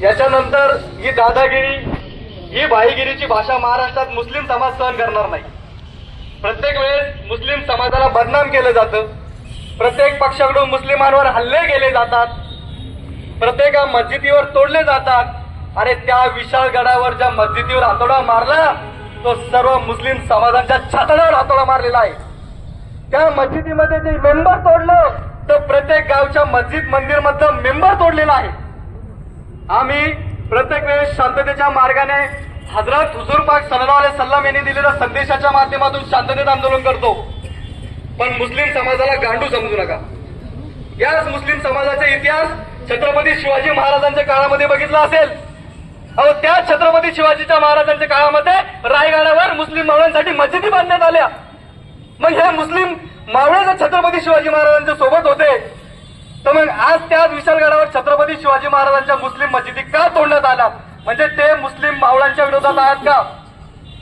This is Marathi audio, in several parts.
याच्यानंतर ही दादागिरी, ही भाईगिरीची भाषा महाराष्ट्रात मुस्लिम समाज सहन करणार नाही. प्रत्येक वेळेस मुस्लिम समाजाला बदनाम केलं जातं. प्रत्येक पक्षाकडून मुस्लिमांवर हल्ले केले जातात. प्रत्येक मस्जिदीवर तोडले जातात. अरे त्या विशाळ गडावर ज्या मस्जिदीवर हातोडा मारला तो सर्व मुस्लिम समाजाच्या छाताडावर हातोडा मारलेला आहे. त्या मस्जिदीमध्ये जे मेंबर तोडलं तर प्रत्येक गावच्या मस्जिद मंदिर मधलं मेंबर तोडलेलं आहे. आम्ही प्रत्येक वेळेस शांततेच्या मार्गाने हजरत हुजूर पाक सल्लल्लाहु अलैहि वसल्लम यांनी दिलेल्या संदेशाच्या माध्यमातून शांततेत आंदोलन करतो. पण मुस्लिम समाजाला गांडू समजू नका. याच मुस्लिम समाजाचा इतिहास छत्रपती शिवाजी महाराजांच्या काळामध्ये बघितला असेल. अहो त्या छत्रपती शिवाजीच्या महाराजांच्या काळामध्ये रायगडावर मुस्लिम मावळ्यांसाठी मस्जिदी बांधण्यात आल्या. मग हे मुस्लिम मावळे जर छत्रपती शिवाजी महाराजांच्या सोबत होते तर मग आज त्याच विशाल गडावर छत्रपती शिवाजी महाराजांच्या मुस्लिम मस्जिदी का तोडण्यात आल्या? म्हणजे ते मुस्लिम मावळ्यांच्या विरोधात आहेत का?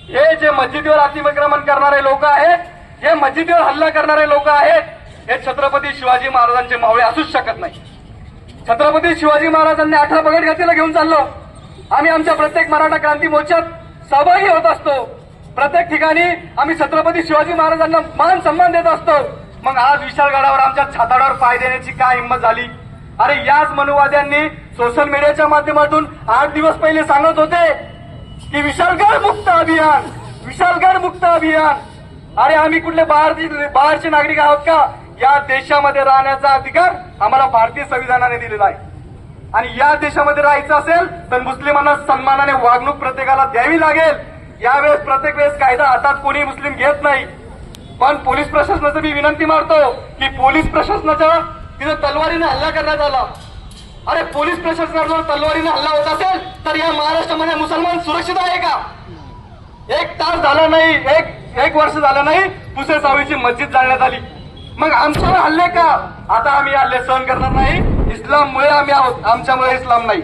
हे जे मस्जिदीवर अतिक्रमण करणारे लोक आहेत, हे मस्जिदीवर हल्ला करणारे लोक आहेत, हे छत्रपती शिवाजी महाराजांचे मावळे असूच शकत नाही. छत्रपती शिवाजी महाराजांनी 18 पगड गतीला घेऊन चाललो. आम्ही आमच्या प्रत्येक मराठा क्रांती मोर्चात सहभागी होत असतो. प्रत्येक ठिकाणी आम्ही छत्रपती शिवाजी महाराजांना मान सन्मान देत असतो. मग आज विशाल गडावर आमच्या छाताडावर पाय देण्याची काय हिंमत झाली? अरे याच मनुवाद्यांनी सोशल मीडियाच्या माध्यमातून 8 दिवस पहिले सांगत होते की विशालगड मुक्त अभियान, विशालगड मुक्त अभियान. अरे आम्ही कुठले बाहेरचे नागरिक आहोत का? या देशामध्ये राहण्याचा अधिकार आम्हाला भारतीय संविधानाने दिलेला आहे. आणि या देशामध्ये राहायचं असेल तर मुस्लिमांना सन्मानाने वागणूक प्रत्येकाला द्यावी लागेल. यावेळेस प्रत्येक वेळेस कायदा हातात कोणी मुस्लिम घेत नाही. पण पोलीस प्रशासनाचं मी विनंती मारतो की पोलीस प्रशासनाच्या तिथं तलवारीने हल्ला करण्यात आला. अरे पोलीस प्रशासनावर तलवारीने हल्ला होत असेल तर या महाराष्ट्रामध्ये मुसलमान सुरक्षित आहे का? 1 तास झाला नाही, एक वर्ष झालं नाही, पुसे सावळीची मस्जिद जाळण्यात आली. मग आमच्यावर हल्ले का? आता आम्ही हल्ले सहन करणार नाही. इस्लाममुळे आम्ही आहोत, आमच्यामुळे इस्लाम नाही.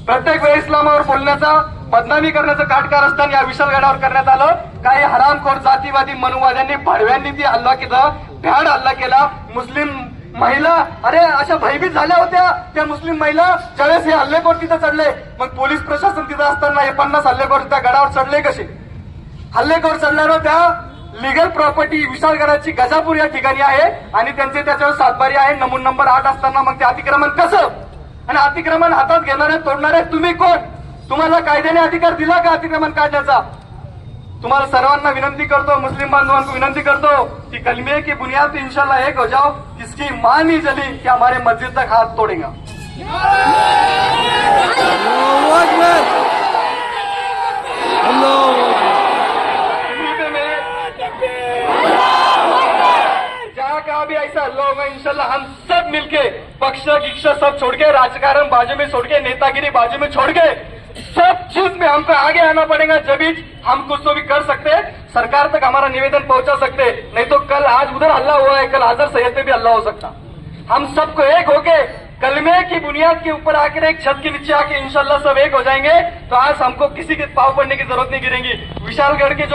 प्रत्येक वेळी इस्लामावर बोलण्याचा, बदनामी करण्याचं काटकारस्थान या विशाल गडावर करण्यात आलं. काही हरामखोर जातीवादी मनुवाद्यांनी, भडव्यांनी ती हल्ला केला, भ्याड हल्ला केला. मुस्लिम महिला अरे अशा भयभीत झाल्या होत्या त्या मुस्लिम महिला ज्यावेळेस हे हल्लेखोर तिथं चढले. मग पोलीस प्रशासन तिथं असताना हे 50 हल्लेखोर त्या गडावर चढले कसे? हल्लेखोर चढल्यावर त्या लिगल प्रॉपर्टी विशाळगडाची गजापूर या ठिकाणी आहे आणि त्यांचे त्याच्यावर सातबारी आहे. नमून नंबर 8 असताना मग ते अतिक्रमण कसं? आणि अतिक्रमण हातात घेणारे, तोडणारे तुम्ही कोण? तुम्हाला कायद्याने अधिकार दिला का अतिक्रमण काढण्याचा? तुम्हाला सर्वांना विनंती करतो, मुस्लिम बांधवांना विनंती करतो कि कलमे की बुनियाद पे इंशाल्लाह एक हो जाओ. किसकी मां नहीं जली कि हमारे मस्जिद तक हाथ तोड़ेगा. जहाँ कहा भी ऐसा हल्ला होगा इंशाल्लाह हम सब मिलके पक्ष गिक्ष सब छोड़ के, राजकारण बाजू में छोड़ के, नेतागिरी बाजू में छोड़ के सब चीज में हमको आगे आना पड़ेगा. जब हम कुछ तो भी कर सकते, सरकार तक हमारा निवेदन पहुंचा सकते. नहीं तो कल आज उधर हल्ला हुआ है, कल हाजर सैयद पे भी हल्ला हो सकता. हम सबको एक होके कलमे की बुनियाद के ऊपर आकर एक छत के नीचे आके इंशाल्लाह सब एक हो जाएंगे. तो आज हमको किसी के पाव पड़ने की जरूरत नहीं गिरेगी. विशालगढ़ के जो